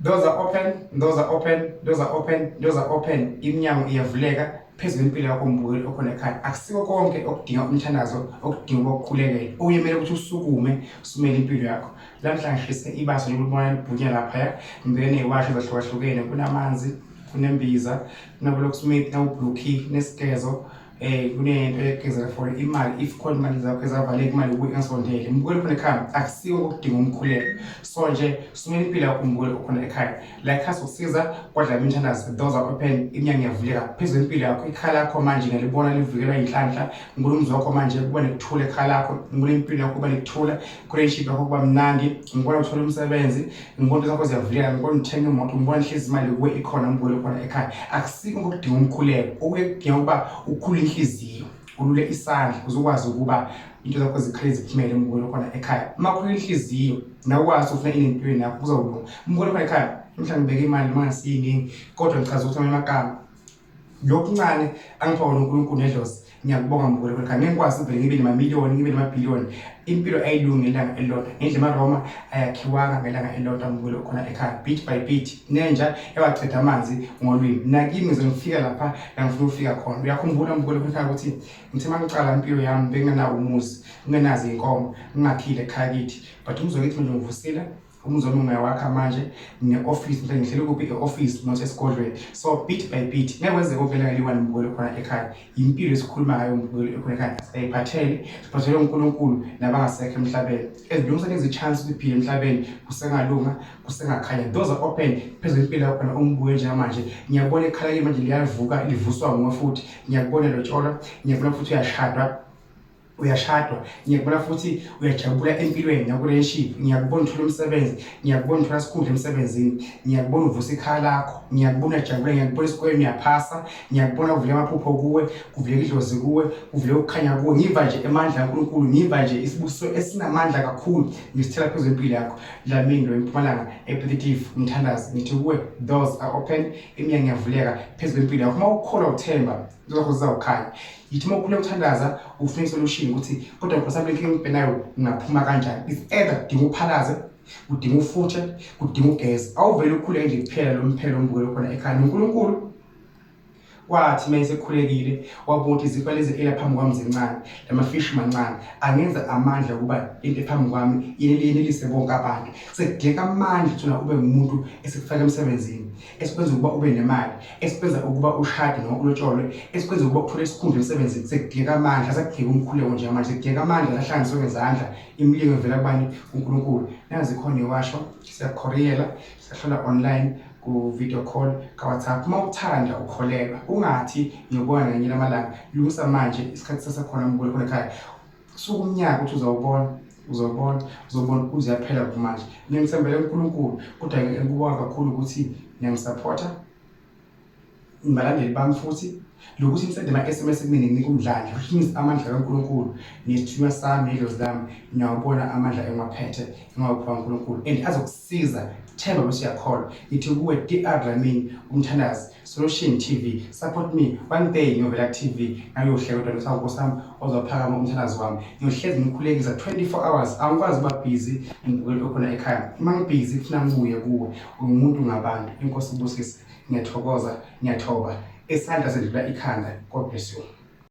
Doors are open, doors are open, doors are open, doors are open. Iminyango iyavuleka phezulu impilo yakho mbukeli okhona ekhaya. Akusiko konke okudinga umthandazo, okudinga ukukhulekela. Uyemele ukuthi usukume, usumele impilo yakho. Lamhla ngishise ibaso lokubona libhunya lapha, ngibeke neyiwasho ezahlukahlukene, kunamanzi, kunembiza, kunablock smith, nawu-blue key, nesigezo. Kunento egezela for imali if khona imali zakho ezavaleka imali engasondele mbukeli khona ekhaya akusiko ukudinga umkhuleko so nje sumele impilo yakho mbukeli khona ekhaya like asiza kwadla Mthandazi doors are open iminyango iyavuleka phezulu impilo yakho ikhala lakho manje ngalibona livikelwa inhlanhla ngibona umzwa wakho manje kuba nekuthula ekhala lakho ngibona impilo yakho kuba nekuthula relationship yakho kuba mnandi ngibona uthola umsebenzi ngibona zakho ziyavuleka ngibona uthenga imoto ngibona ihlezi imali kuwe ikhona mbukeli khona ekhaya akusiko ukudinga umkhuleko okudinga ukuba ukhule inhliziyo ulule isandla uzokwazi ukuba into zakho zikhale ziphumele mbukeli khona ekhaya makhulu inhliziyo nawukwazi ufuna inempilo yakho kuzolunga mbukeli khona ekhaya mhlawumbe ngibeke imali mangasiyiningi kodwa ngichaza ukuthi amagama lokuncane angiphawu uNkulunkulu nedlozi ngiyakubonga mbukeli khona ekhaya ngikwazi vele ngibe nemamiliyoni ngibe nemabhiliyoni impilo ayilungi ngelanga elilodwa ngendlela amaroma ayakhiwanga ngelanga elilodwa mbukeli khona ekhaya bit by bit nenja ewachitha amanzi ngolwimi nakimi ngize ngifika lapha la ngifuna ukufika khona uyakhumbula mbukeli khona ekhaya ukuthi ngithe mangicala impilo yami bengenawo umuzi ngingenazi inkomo ngingakhile ekhaya kithi but umzwa kithi manje ngivusile umzwa wakha manje ne-office mhlawumbe ngihlele kuphi e-office not esigodlweni so bit by bit nekwenzeka ovela ngeliwani mbukeli khona ekhaya impilo esikhuluma ngayo mbukeli khona ekhaya ayiphathele siphathele uNkulunkulu nabangasekho emhlabeni ezilungiseni izichance ukuphila emhlabeni kusengalunga kusengakhanya doors are open phezulu impilo yakho khona umbukeli njengamanje ngiyabona ekhala lakhe manje liyavuka livuswa nguwe futhi ngiyakubona lo tsholo ngiyabona futhi uyashadwa ngiyakubona futhi uyajabula empilweni naku-relationship ngiyakubona uthola umsebenzi ngiyakubona uthola isikhundla emsebenzini ngiyakubona uvusa ikhala lakho ngiyakubona uyajabula ngiyakubona esikoleni uyaphasa ngiyakubona kuvule amaphupho kuwe kuvuleka idlozi kuwe kuvuleka ukukhanya kuwe ngiva nje amandla kaNkulunkulu ngiva nje isibuso esinamandla kakhulu ngisithela phezulu impilo yakho Dlamini lo eMpumalanga ePetitive Mthandazi ngithi kuwe doors are open iminyango iyavuleka phezulu impilo yakho mawukholwa uthemba lokho zizawukhanya yithi mawukhuleka uthandaza ufuna isolution ukuthi kodwa mhlawumbe inkinga engibhenayo ngaphuma kanjani is either udinga uphalaze udinga ufuthe udinga ugesi awuvele ukhuleke nje kuphela lo mphelo mbukeli khona ekhaya uNkulunkulu wathi mase khulekile wabona ukuthi izifo lezi elaphambi kwami zincane lamafishi mancane angenza amandla ukuba into ephambi kwami yenelise bonke abantu sekudinga amandla thina ube umuntu esikufaka emsebenzini esikwenza ukuba ube nemali esikwenza ukuba ushade noma ulotshole esikwenza ukuba uthole isikhundla emsebenzini sekudinga amandla sekudinga umkhuleko nje manje sekudinga amandla lahlanganiswe ngezandla imilingo evela kubani uNkulunkulu nazi khona Ngeyiwasho siyakhoriyela sihlola online ku video call ka WhatsApp mawuthanda ukholelwa ungathi ngiyobona ngenyela amalanga lungisa manje isikhathi sasekhona mbukeli khona ekhaya suku umnyaka ukuthi uzobona uziyaphela kumanje ngingisembele uNkulunkulu kodwa ngikubonga kakhulu ukuthi ngiyangisupport imbalandeli bami futhi lokuthi ngisende ama-SMS kumina nginika umdlandla ngishisa amandla kaNkulunkulu nesithunywa sami nedlozi lami ngiyawubona amandla engiwaphethe engawuphiwa uNkulunkulu and azokusiza themba bese uyakholwa ithi kuwe Dlamini uMthandazi Solution TV support me one day ngiyovela TV ngayohleka kodwa nosawu nkosami ozophakama uMthandazi wami ngiyohlezi ngikhulekisa 24 hours angikwazi ukuba busy ngibukele khona ekhaya uma ngibusy kufuna ngibuye kuwe umuntu ngabantu inkosi ibusise ngiyathokoza ngiyathoba esandla sendlula ikhanda God bless you.